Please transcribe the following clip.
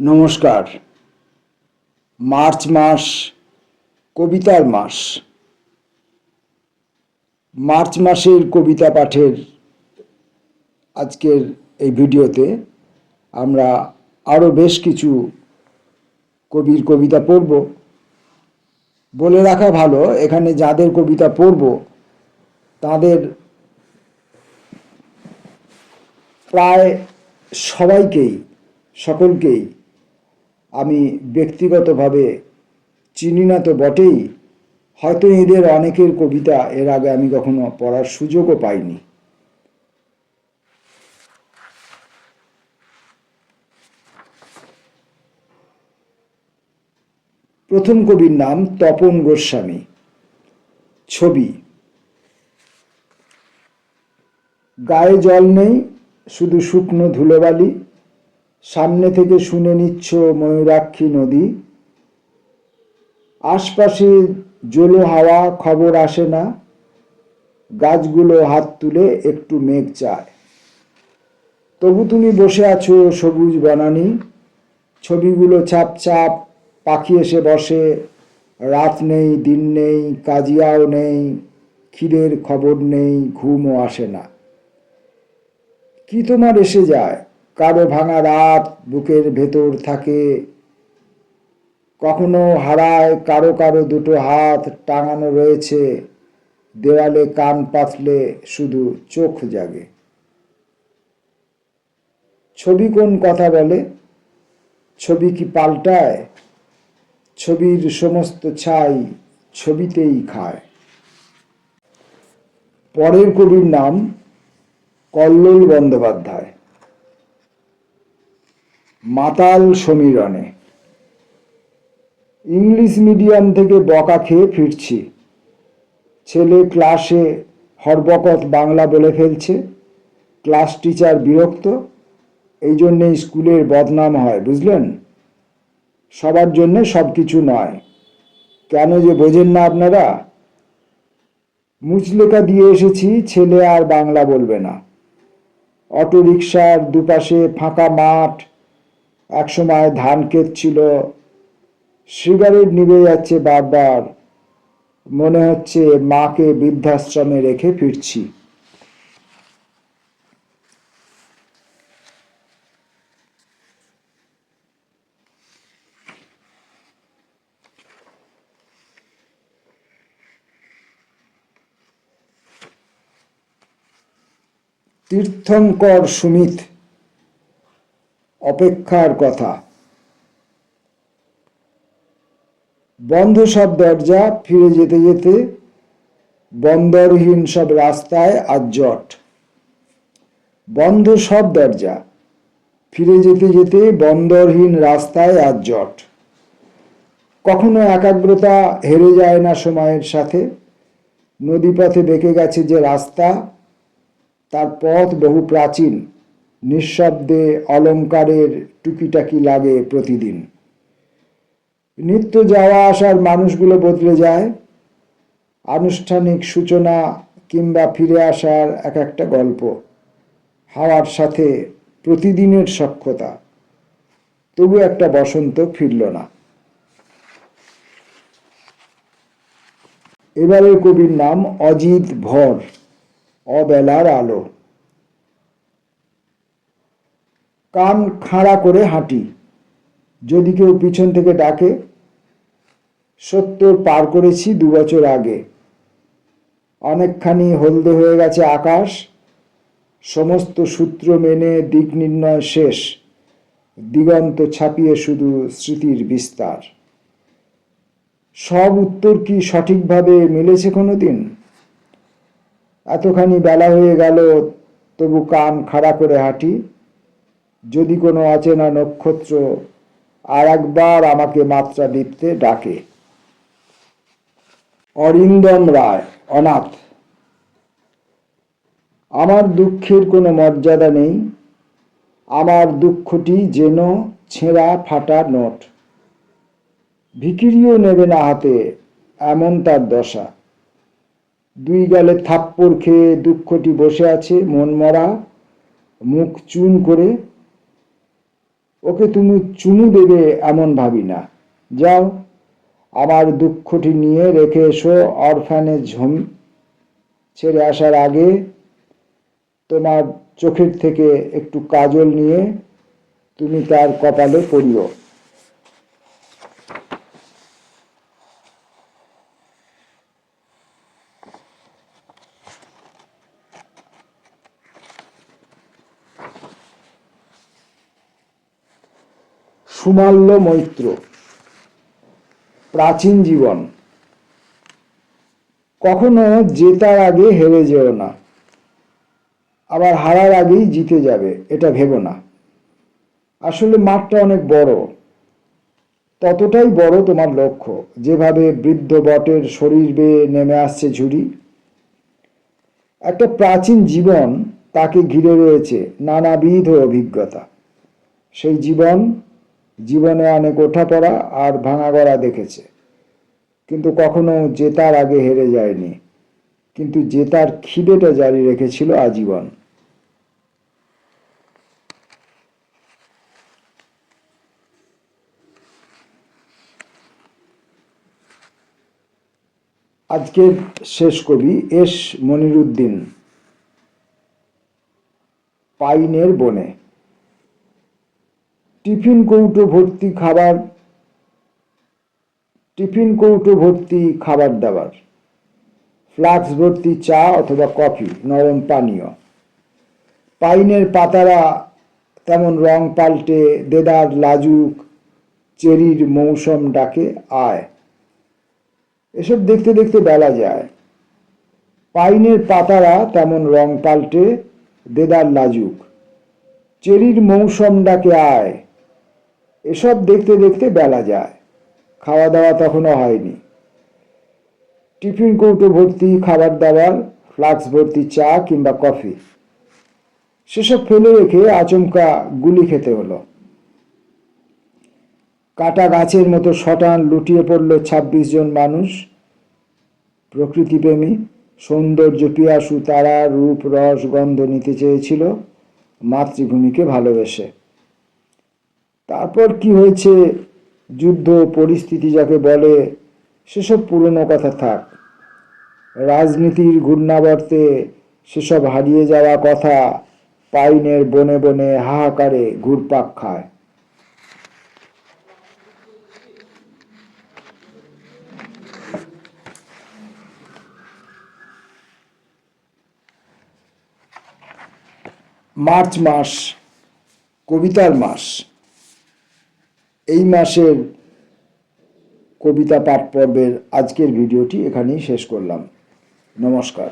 নমস্কার। মার্চ মাস কবিতার মাস। মার্চ মাসের কবিতা পাঠের আজকের এই ভিডিওতে আমরা আরও বেশ কিছু কবির কবিতা পড়ব। বলে রাখা ভালো, এখানে যাদের কবিতা পড়ব তাদের প্রায় সকলকেই আমি ব্যক্তিগতভাবে চিনি না তো বটেই, হয়তো এদের অনেকের কবিতা এর আগে আমি কখনো পড়ার সুযোগও পাইনি। প্রথম কবির নাম তপন গোস্বামী। ছবি। গায়ে জল নেই, শুধু শুকনো ধুলোবালি, সামনে থেকে শুনে নিচ্ছ ময়ূরাক্ষী নদী, আশপাশে জলো হাওয়া, খবর আসে না, গাছগুলো হাত তুলে একটু মেঘ চায়, তবু তুমি বসে আছো সবুজ বনানী, ছবিগুলো ছাপ ছাপ, পাখি এসে বসে, রাত নেই দিন নেই, কাজিয়াও নেই, খিদের খবর নেই, ঘুমও আসে না। কি তোমার এসে যায়? কারো ভাঙা রাত বুকের ভেতর থাকে, কখনো হারায় কারো কারো দুটো হাত টাঙানো রয়েছে, দেওয়ালে কান পাতলে শুধু চোখ জাগে। ছবি কোন কথা বলে? ছবি কি পাল্টায়? ছবির সমস্ত ছাই ছবিতেই খায়। পরের কবির নাম কল্লোল বন্দ্যোপাধ্যায়। মাতাল সমীরণে। ইংলিশ মিডিয়াম থেকে বকা খেয়ে ফিরছি, ছেলে ক্লাসে হরবকত বাংলা বলে ফেলছে, ক্লাস টিচার বিরক্ত, এই জন্যে স্কুলের বদনাম হয়, বুঝলেন? সবার জন্যে সব কিছু নয়। কেন যে বোঝেন না আপনারা? মুচলেখা দিয়ে এসেছি, ছেলে আর বাংলা বলবে না। অটো রিকশার দুপাশে ফাঁকা মাঠ, একসময় ধান ক্ষেত ছিল, সিগারেট নিভে যাচ্ছে বারবার, মনে হচ্ছে মাকে বৃদ্ধাশ্রমে রেখে ফিরছি। তীর্থঙ্কর সুমিত। অপেক্ষার কথা। বন্ধ সব দরজা, ফিরে যেতে যেতে বন্দরহীন সব রাস্তায় আজ জট। বন্ধ সব দরজা, ফিরে যেতে যেতে বন্দরহীন রাস্তায় আজ জট। কখনো একাগ্রতা হেরে যায় না সময়ের সাথে, নদীপথে বেঁকে গেছে যে রাস্তা, তার পথ বহু প্রাচীন, নিঃশব্দে অলংকারের টুকিটাকি লাগে প্রতিদিন। নিত্য যাওয়া আসার মানুষগুলো বদলে যায়, আনুষ্ঠানিক সূচনা কিংবা ফিরে আসার এক একটা গল্প, হাওয়ার সাথে প্রতিদিনের সখ্যতা, তবু একটা বসন্ত ফিরল না। এবারের কবির নাম অজিত ভর। অবেলার আলো। কান খাড়া করে হাঁটি, যদি কেউ পিছন থেকে ডাকে, 70 পার করেছি 2 বছর আগে, অনেকখানি হলদে হয়ে গেছে আকাশ, সমস্ত সূত্র মেনে দিক নির্ণয় শেষ, দিগন্ত ছাপিয়ে শুধু স্মৃতির বিস্তার। সব উত্তর কি সঠিকভাবে মিলেছে কোনোদিন? এতখানি বেলা হয়ে গেল, তবু কান খাড়া করে হাঁটি, যদি কোনো অচেনা নক্ষত্র আর একবার আমাকে মাত্রা দিতে ডাকে। অরিন্দম রায়। অনাথ। আমার দুঃখের কোনো মর্যাদা নেই, আমার দুঃখটি যেন ছেঁড়া ফাটা নোট, ভিখিরিও নেবে না হাতে, এমন তার দশা। 2 গালে থাপ্পড় খেয়ে দুঃখটি বসে আছে মনমরা, মুখ চুন করে, ওকে তুমি চুমু দেবে এমন ভাবি না। যাও, আমার দুঃখটি নিয়ে রেখে এসো অরফানেজ হোম। ছেড়ে আসার আগে তোমার চোখের থেকে একটু কাজল নিয়ে তুমি তার কপালে পরিও। সুমাল্য মৈত্র। প্রাচীন জীবন। কখনো জেতার আগে হেরে যেও না, আবার হারার আগেই জিতে যাবে এটা ভেবো না। আসলে মাঠটা অনেক বড়, ততটাই বড় তোমার লক্ষ্য। যেভাবে বৃদ্ধ বটের শরীর বেয়ে নেমে আসছে ঝুড়ি, একটা প্রাচীন জীবন তাকে ঘিরে রয়েছে নানাবিধ অভিজ্ঞতা। সেই জীবনে অনেক ওঠাপড়া আর ভাঙাগড়া দেখেছে, কিন্তু কখনো জেতার আগে হেরে যায়নি। কিন্তু জেতার খিদেটা জারি রেখেছিল আজীবন। আজকের শেষ কবি এস মনিরুদ্দিন। পাইনের বনে। টিফিন কৌটো ভর্তি খাবার দাবার, ফ্লাক্স ভর্তি চা অথবা কফি, নরম পানীয়। পাইনের পাতারা তেমন রং পাল্টে দেদার লাজুক, চেরির মৌসুম ডাকে আয়। এসব দেখতে দেখতে বেলা যায়। পাইনের পাতারা তেমন রং পাল্টে দেদার লাজুক, চেরির মৌসুম ডাকে আয়। এসব দেখতে দেখতে বেলা যায়। খাওয়া দাওয়া তখনও হয়নি। টিফিন কৌটো ভর্তি খাবার দাবার, ফ্লাক্স ভর্তি চা কিংবা কফি, সেসব ফেলে রেখে আচমকা গুলি খেতে হলো। কাটা গাছের মতো শটান লুটিয়ে পড়ল ২৬ জন মানুষ। প্রকৃতিপ্রেমী, সৌন্দর্য পিয়াসু তারা রূপ রস গন্ধ নিতে চেয়েছিল মাতৃভূমিকে ভালোবেসে। তারপর কি হয়েছে, যুদ্ধ পরিস্থিতি যাকে বলে, সেসব পুরনো কথা থাক। রাজনীতির ঘূর্ণাবর্তে সেসব হারিয়ে যাওয়া কথা পাইনের বনে বনে হাহাকারে ঘুরপাক খায়। মার্চ মাস, কবিতার মাস। এই মাসের কবিতা পাঠ পর্বের আজকের ভিডিওটি এখানেই শেষ করলাম। নমস্কার।